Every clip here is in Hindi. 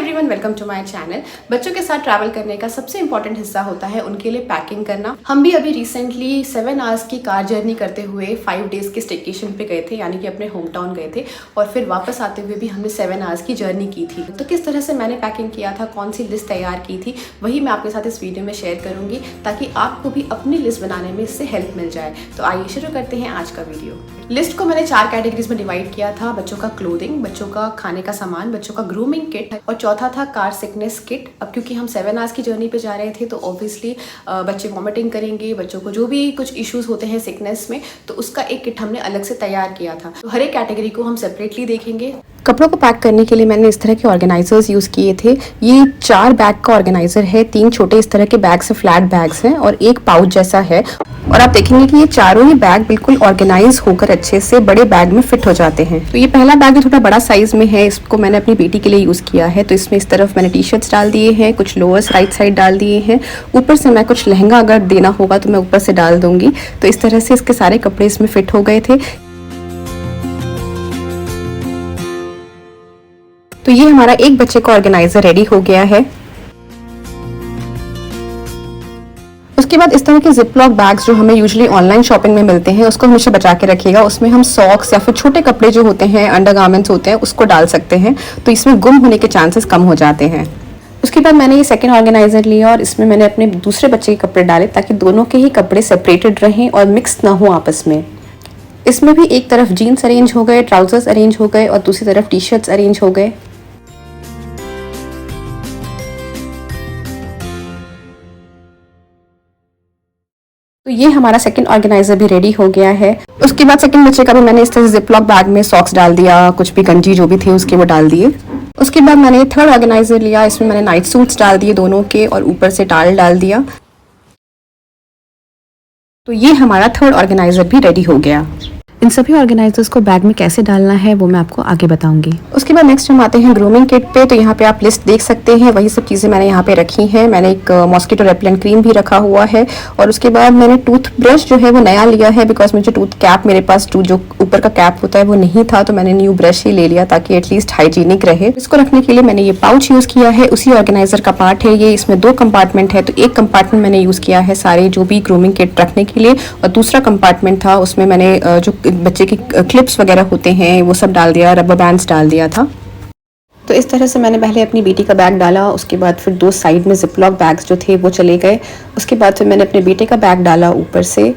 Everyone, welcome to my channel. बच्चों के साथ ट्रैवल करने का सबसे इंपॉर्टेंट हिस्सा होता है उनके लिए पैकिंग करना। हम भी अभी रिसेंटली 7 आवर्स की कार जर्नी करते हुए 5 डेज के स्टेकेशन पे गए थे, यानी कि अपने होम टाउन गए थे और फिर वापस आते हुए भी हमने 7 आवर्स की जर्नी की थी। तो किस तरह से मैंने पैकिंग किया था, कौन सी लिस्ट तैयार की थी, वही मैं आपके साथ इस वीडियो में शेयर करूँगी ताकि आपको भी अपनी लिस्ट बनाने में इससे हेल्प मिल जाए। तो आइए शुरू करते हैं आज का वीडियो। लिस्ट को मैंने 4 कैटेगरीज में डिवाइड किया था। बच्चों का क्लोथिंग, बच्चों का खाने का सामान, बच्चों का ग्रूमिंग किट और चौथा था कार सिकनेस किट। अब क्योंकि हम 7 आवर्स की जर्नी पे जा रहे थे तो ऑब्वियसली बच्चे वॉमिटिंग करेंगे, बच्चों को जो भी कुछ इश्यूज होते हैं सिकनेस में, तो उसका एक किट हमने अलग से तैयार किया था। तो हर एक कैटेगरी को हम सेपरेटली देखेंगे। कपड़ों को पैक करने के लिए मैंने इस तरह के ऑर्गेनाइजर्स यूज़ किए थे। ये 4 बैग का ऑर्गेनाइजर है, 3 छोटे इस तरह के बैग से फ्लैट बैग्स हैं और एक पाउच जैसा है। और आप देखेंगे कि ये चारों ही बैग बिल्कुल ऑर्गेनाइज होकर अच्छे से बड़े बैग में फिट हो जाते हैं। तो ये पहला बैग थोड़ा बड़ा साइज में है, इसको मैंने अपनी बेटी के लिए यूज़ किया है। तो इसमें इस तरफ मैंने टी शर्ट्स डाल दिए हैं, कुछ लोअर्स राइट साइड डाल दिए हैं, ऊपर से मैं कुछ लहंगा अगर देना होगा तो मैं ऊपर से डाल दूंगी। तो इस तरह से इसके सारे कपड़े इसमें फिट हो गए थे। तो ये हमारा एक बच्चे का ऑर्गेनाइजर रेडी हो गया है। उसके बाद इस तरह के जिपलॉक बैग्स जो हमें यूजुअली ऑनलाइन शॉपिंग में मिलते हैं, उसको हमेशा बचा के रखिएगा। उसमें हम सॉक्स या फिर छोटे कपड़े जो होते हैं, अंडरगारमेंट्स होते हैं, उसको डाल सकते हैं। तो इसमें गुम होने के चांसेस कम हो जाते हैं। उसके बाद मैंने ये सेकंड ऑर्गेनाइजर लिया और इसमें मैंने अपने दूसरे बच्चे के कपड़े डाले ताकि दोनों के ही कपड़े सेपरेटेड रहें और मिक्स ना हो आपस में। इसमें भी एक तरफ जीन्स अरेंज हो गए, ट्राउजर्स अरेंज हो गए और दूसरी तरफ टी शर्ट्स अरेंज हो गए। तो ये हमारा सेकंड ऑर्गेनाइजर भी रेडी हो गया है। उसके बाद सेकंड बच्चे का भी मैंने इस तरह से जिपलॉक बैग में सॉक्स डाल दिया, कुछ भी गंजी जो भी थे उसके वो डाल दिए। उसके बाद मैंने थर्ड ऑर्गेनाइजर लिया, इसमें मैंने नाइट सूट्स डाल दिए दोनों के और ऊपर से टावल डाल दिया। तो ये हमारा थर्ड ऑर्गेनाइजर भी रेडी हो गया। इन सभी ऑर्गेनाइजर्स को बैग में कैसे डालना है वो मैं आपको आगे बताऊंगी। उसके बाद नेक्स्ट हम आते हैं ग्रूमिंग किट पे। तो यहाँ पे आप लिस्ट देख सकते हैं, वही सब चीज़ें मैंने यहाँ पे रखी हैं। मैंने एक मॉस्किटो रेपेलेंट क्रीम भी रखा हुआ है और उसके बाद मैंने टूथ ब्रश जो है वो नया लिया है, बिकॉज मुझे टूथ कैप, मेरे पास जो ऊपर का कैप होता है वो नहीं था, तो मैंने न्यू ब्रश ही ले लिया ताकि एटलीस्ट हाइजीनिक रहे। इसको रखने के लिए मैंने ये पाउच यूज़ किया है, उसी ऑर्गेनाइजर का पार्ट है ये। इसमें 2 कंपार्टमेंट है, तो एक कंपार्टमेंट मैंने यूज़ किया है सारे जो भी ग्रूमिंग किट रखने के लिए और दूसरा कंपार्टमेंट था उसमें मैंने जो बच्चे की क्लिप्स वगैरह होते हैं वो सब डाल दिया, रबर बैंड्स डाल दिया था। तो इस तरह से मैंने पहले अपनी बेटी का बैग डाला, उसके बाद फिर 2 साइड में जिपलॉक बैग्स जो थे वो चले गए। उसके बाद फिर मैंने अपने बेटे का बैग डाला ऊपर से।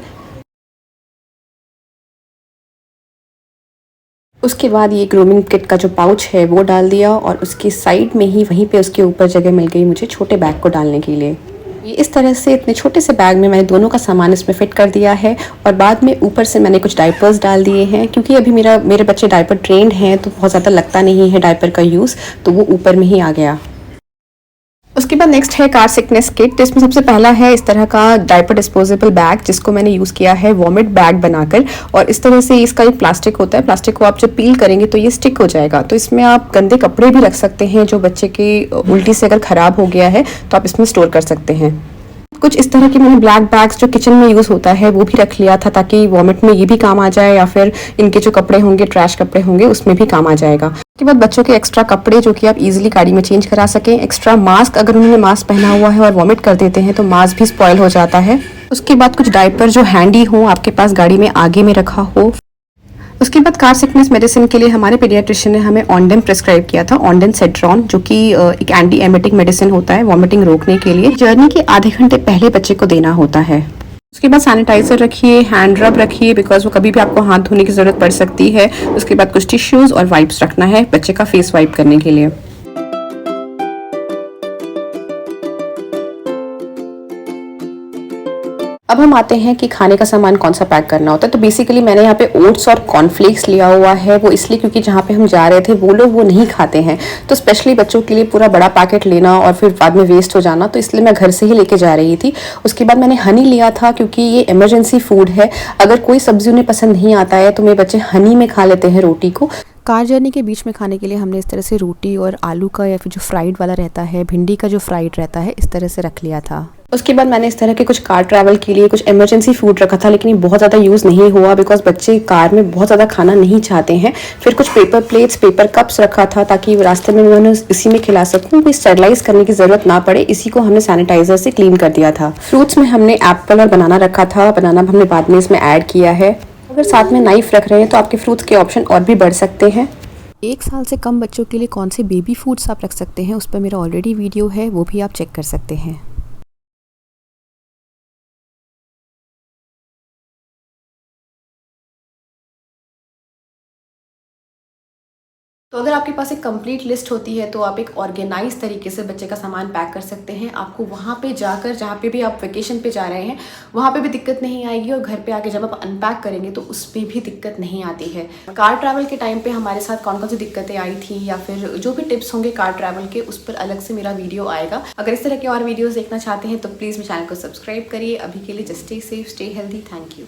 उसके बाद ये ग्रूमिंग किट का जो पाउच है वो डाल दिया और उसकी साइड में ही वहीं पे उसके ऊपर जगह मिल गई मुझे छोटे बैग को डालने के लिए। ये इस तरह से इतने छोटे से बैग में मैंने दोनों का सामान इसमें फिट कर दिया है और बाद में ऊपर से मैंने कुछ डायपर्स डाल दिए हैं, क्योंकि अभी मेरे बच्चे डायपर ट्रेंड हैं तो बहुत ज़्यादा लगता नहीं है डायपर का यूज़, तो वो ऊपर में ही आ गया। उसके बाद नेक्स्ट है कार सिकनेस किट। तो इसमें सबसे पहला है इस तरह का डायपर डिस्पोजेबल बैग, जिसको मैंने यूज़ किया है वॉमिट बैग बनाकर। और इस तरह से इसका एक प्लास्टिक होता है, प्लास्टिक को आप जब पील करेंगे तो ये स्टिक हो जाएगा। तो इसमें आप गंदे कपड़े भी रख सकते हैं, जो बच्चे के उल्टी से अगर ख़राब हो गया है तो आप इसमें स्टोर कर सकते हैं। कुछ इस तरह के मैंने ब्लैक बैग्स जो किचन में यूज़ होता है वो भी रख लिया था ताकि वॉमिट में ये भी काम आ जाए, या फिर इनके जो कपड़े होंगे, ट्रैश कपड़े होंगे, उसमें भी काम आ जाएगा। उसके बाद बच्चों के एक्स्ट्रा कपड़े जो कि आप इजीली गाड़ी में चेंज करा सकें। एक्स्ट्रा मास्क, अगर उन्होंने मास्क पहना हुआ है और वॉमिट कर देते हैं तो मास्क भी स्पॉइल हो जाता है। उसके बाद कुछ डायपर जो हैंडी हो, आपके पास गाड़ी में आगे में रखा हो। उसके बाद कार सिकनेस मेडिसिन के लिए हमारे पीडियाट्रिशियन ने हमें ऑन्डेम प्रिस्क्राइब किया था, ऑन्डेम सेट्रॉन, जो कि एक एंटी एमेटिक मेडिसिन होता है वॉमिटिंग रोकने के लिए। जर्नी के आधे घंटे पहले बच्चे को देना होता है। उसके बाद सैनिटाइजर रखिए, हैंड रब रखिए, बिकॉज वो कभी भी आपको हाथ धोने की ज़रूरत पड़ सकती है। उसके बाद कुछ टिश्यूज़ और वाइप्स रखना है बच्चे का फेस वाइप करने के लिए। अब हम आते हैं कि खाने का सामान कौन सा पैक करना होता है। तो बेसिकली मैंने यहाँ पे ओट्स और कॉर्नफ्लेक्स लिया हुआ है, वो इसलिए क्योंकि जहाँ पे हम जा रहे थे वो लोग वो नहीं खाते हैं, तो स्पेशली बच्चों के लिए पूरा बड़ा पैकेट लेना और फिर बाद में वेस्ट हो जाना, तो इसलिए मैं घर से ही लेके जा रही थी। उसके बाद मैंने हनी लिया था क्योंकि ये इमरजेंसी फूड है, अगर कोई सब्जी उन्हें पसंद नहीं आता है तो मेरे बच्चे हनी में खा लेते हैं रोटी को, कार जर्नी के बीच में खाने के लिए हमने इस तरह से रोटी और आलू का या फिर जो फ्राइड वाला रहता है, भिंडी का जो फ्राइड रहता है, इस तरह से रख लिया था। उसके बाद मैंने इस तरह के कुछ कार ट्रैवल के लिए कुछ इमरजेंसी फूड रखा था, लेकिन ये बहुत ज़्यादा यूज़ नहीं हुआ बिकॉज बच्चे कार में बहुत ज़्यादा खाना नहीं चाहते हैं। फिर कुछ पेपर प्लेट्स, पेपर कप्स रखा था ताकि रास्ते में मैं उन्हें इसी में खिला सकूँ, कोई स्टरलाइज करने की ज़रूरत ना पड़े। इसी को हमने सैनिटाइजर से क्लीन कर दिया था। फ्रूट्स में हमने एप्पल और बनाना रखा था। बनाना हमने बाद में इसमें ऐड किया है। अगर साथ में नाइफ रख रहे हैं तो आपके फ्रूट्स के ऑप्शन और भी बढ़ सकते हैं। 1 साल से कम बच्चों के लिए कौन से बेबी फूड्स आप रख सकते हैं, उस पर मेरा ऑलरेडी वीडियो है, वो भी आप चेक कर सकते हैं। तो अगर आपके पास एक कंप्लीट लिस्ट होती है तो आप एक ऑर्गेनाइज तरीके से बच्चे का सामान पैक कर सकते हैं। आपको वहाँ पे जाकर, जहाँ पे भी आप वेकेशन पे जा रहे हैं, वहाँ पे भी दिक्कत नहीं आएगी और घर पे आके जब आप अनपैक करेंगे तो उस पर भी दिक्कत नहीं आती है। कार ट्रैवल के टाइम पे हमारे साथ कौन कौन सी दिक्कतें आई थी या फिर जो भी टिप्स होंगे कार ट्रैवल के, उस पर अलग से मेरा वीडियो आएगा। अगर इस तरह के और वीडियोज़ देखना चाहते हैं तो प्लीज़ मेरे चैनल को सब्सक्राइब करिए। अभी के लिए just stay safe, stay healthy. Thank you.